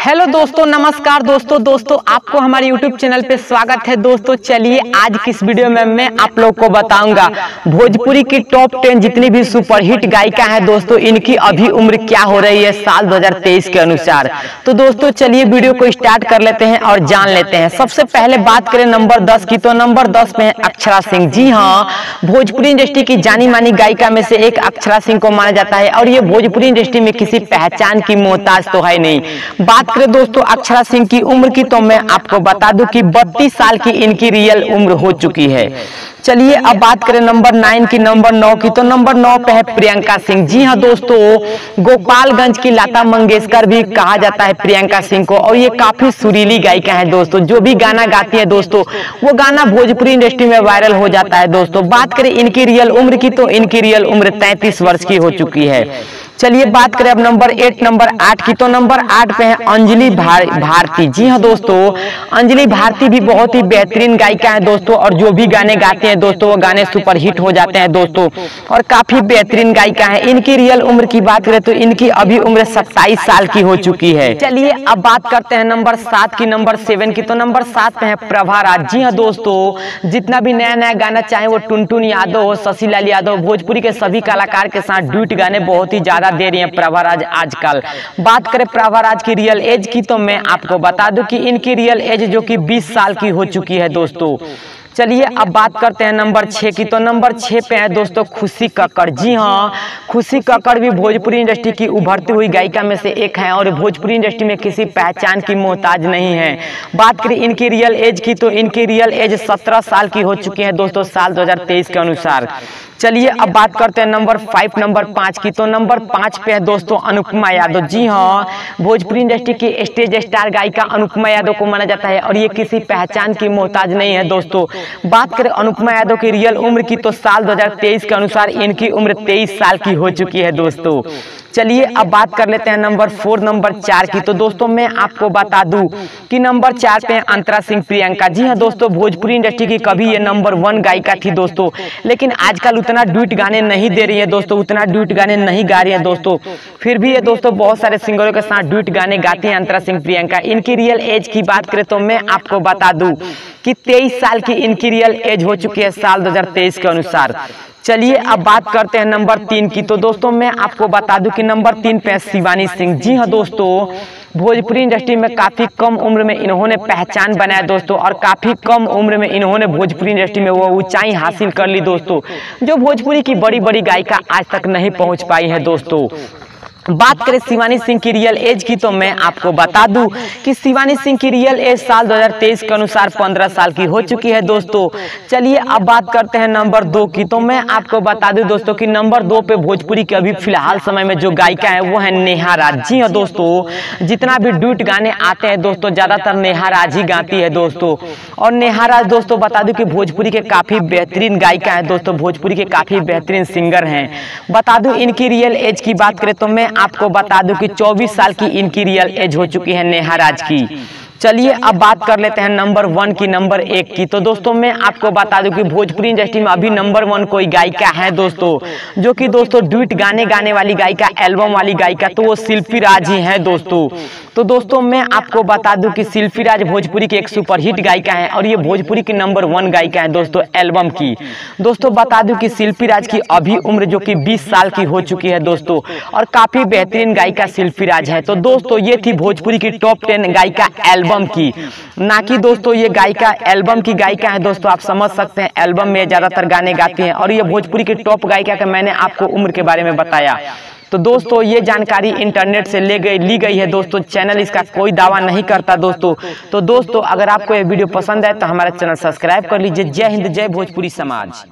Hello दोस्तों, नमस्कार दोस्तों आपको हमारे यूट्यूब चैनल पे स्वागत है। दोस्तों चलिए आज की इस वीडियो में मैं आप लोग को बताऊंगा भोजपुरी की टॉप 10 जितनी भी सुपरहिट गायिका हैं दोस्तों, इनकी अभी उम्र क्या हो रही है साल 2023 के अनुसार। तो दोस्तों चलिए वीडियो को स्टार्ट कर लेते हैं और जान लेते हैं। सबसे पहले बात करें नंबर 10 की, तो नंबर 10 पे है अक्षरा सिंह। जी हाँ, भोजपुरी इंडस्ट्री की जानी मानी गायिका में से एक अक्षरा सिंह को माना जाता है और ये भोजपुरी इंडस्ट्री में किसी पहचान की मोहताज तो है नहीं। बात करें दोस्तों अक्षरा सिंह की उम्र की, तो मैं आपको बता दूं कि 32 साल की इनकी रियल उम्र हो चुकी है। चलिए अब बात करें नंबर 9 की, नंबर 9 की, तो नंबर 9 पे है प्रियंका सिंह। जी हाँ दोस्तों, गोपालगंज की लता मंगेशकर भी कहा जाता है प्रियंका सिंह को, और ये काफी सुरीली गायिका है दोस्तों। जो भी गाना गाती है दोस्तों, वो गाना भोजपुरी इंडस्ट्री में वायरल हो जाता है दोस्तों। बात करें इनकी रियल उम्र की, तो इनकी रियल उम्र 33 वर्ष की हो चुकी है। चलिए बात करें अब नंबर 8 की, तो नंबर 8 पे है अंजलि भारती। जी हाँ दोस्तों, अंजलि भारती भी बहुत ही बेहतरीन गायिका है दोस्तों, और जो भी गाने गाते हैं दोस्तों वो गाने सुपरहिट हो जाते हैं दोस्तों, और काफी बेहतरीन गायिका है। इनकी रियल उम्र की बात करें तो इनकी अभी उम्र 27 साल की हो चुकी है। चलिए अब बात करते हैं नंबर 7 की, नंबर 7 की, तो नंबर 7 पे है प्रभा राज। जी हाँ दोस्तों, जितना भी नया नया गाना चाहे वो टुनटुन यादव हो, शशिलाल यादव, भोजपुरी के सभी कलाकार के साथ ड्यूट गाने बहुत ही ज्यादा दे रही है प्रभा राज आजकल। बात करें प्रभा राज की रियल एज की, तो मैं आपको बता दूं कि इनकी रियल एज जो कि 20 साल की हो चुकी है दोस्तों। चलिए अब बात करते हैं नंबर 6 की, तो नंबर 6 पे है दोस्तों खुशी कक्कड़। जी हाँ, खुशी कक्कड़ भी भोजपुरी इंडस्ट्री की उभरती हुई गायिका में से एक है, और भोजपुरी इंडस्ट्री में किसी पहचान की मोहताज नहीं है। बात करें इनकी रियल एज की, तो इनकी रियल एज 17 साल की हो चुकी है दोस्तों साल 2023 के अनुसार। चलिए अब बात करते हैं नंबर 5 की, तो नंबर 5 पे है दोस्तों अनुपमा यादव। जी हाँ, भोजपुरी इंडस्ट्री की स्टेज स्टार गायिका अनुपमा यादव को माना जाता है, और ये किसी पहचान की मोहताज नहीं है दोस्तों। बात करें अनुपमा यादव की रियल उम्र की, तो साल 2023 के अनुसार इनकी उम्र 23 साल की हो चुकी है दोस्तों। चलिए अब बात कर लेते हैं नंबर 4 की, तो दोस्तों मैं आपको बता दूं कि नंबर 4 पे है अंतरा सिंह प्रियंका। जी हाँ दोस्तों, भोजपुरी इंडस्ट्री की कभी ये नंबर 1 गायिका थी दोस्तों, लेकिन आजकल उतना ड्यूट गाने नहीं दे रही है दोस्तों, उतना ड्यूट गाने नहीं गा रही है दोस्तों। फिर भी ये दोस्तों बहुत सारे सिंगरों के साथ ड्यूट गाने गाती हैं अंतरा सिंह प्रियंका। इनकी रियल एज की बात करें तो मैं आपको बता दूं कि 23 साल की इनकी रियल एज हो चुकी है साल 2023 के अनुसार। चलिए अब बात करते हैं नंबर 3 की, तो दोस्तों मैं आपको बता दूं कि नंबर 3 पे है शिवानी सिंह। जी हाँ दोस्तों, भोजपुरी इंडस्ट्री में काफी कम उम्र में इन्होंने पहचान बनाया दोस्तों, और काफी कम उम्र में इन्होंने भोजपुरी इंडस्ट्री में वो ऊंचाई हासिल कर ली दोस्तों, जो भोजपुरी की बड़ी बड़ी गायिका आज तक नहीं पहुंच पाई है दोस्तों। बात करें शिवानी सिंह की रियल एज की, तो मैं आपको बता दूं कि शिवानी सिंह की रियल एज साल 2023 के अनुसार 15 साल की हो चुकी है दोस्तों। चलिए अब बात करते हैं नंबर 2 की, तो मैं आपको बता दूं दोस्तों कि नंबर 2 पे भोजपुरी के अभी फिलहाल समय में जो गायिका है वो है नेहा राज। जी हाँ दोस्तों, जितना भी ड्यूट गाने आते हैं दोस्तों, ज्यादातर नेहा राज ही गाती है दोस्तों, और नेहा राज दोस्तों बता दूं कि भोजपुरी के काफी बेहतरीन गायिका है दोस्तों, भोजपुरी के काफी बेहतरीन सिंगर हैं। बता दूं इनकी रियल एज की बात करें तो मैं आपको बता दूं कि 24 साल की इनकी रियल एज हो चुकी है नेहा राज की। चलिए अब बात कर लेते हैं नंबर 1 की, नंबर 1 की, तो दोस्तों मैं आपको बता दूं कि भोजपुरी इंडस्ट्री में अभी नंबर 1 कोई गायिका है दोस्तों, जो कि दोस्तों ड्यूट गाने वाली गायिका, एल्बम वाली गायिका, तो वो शिल्पी राज ही है दोस्तों। तो दोस्तों मैं आपको बता दूं कि शिल्पी राज भोजपुरी की एक सुपरहिट गायिका है, और ये भोजपुरी की नंबर 1 गायिका है दोस्तों एल्बम की। दोस्तों बता दूं कि शिल्पी राज की अभी उम्र जो कि 20 साल की हो चुकी है दोस्तों, और काफी बेहतरीन गायिका शिल्पी राज है। तो दोस्तों ये थी भोजपुरी की टॉप 10 गायिका एल्बम की, ना कि दोस्तों ये गायिका एल्बम की गायिका है दोस्तों। आप समझ सकते हैं एल्बम में ज्यादातर गाने गाती हैं, और ये भोजपुरी की टॉप गायिका का मैंने आपको उम्र के बारे में बताया। तो दोस्तों ये जानकारी इंटरनेट से ली गई है दोस्तों, चैनल इसका कोई दावा नहीं करता दोस्तों। तो दोस्तों अगर आपको ये वीडियो पसंद आए तो हमारा चैनल सब्सक्राइब कर लीजिए। जय हिंद, जय भोजपुरी समाज।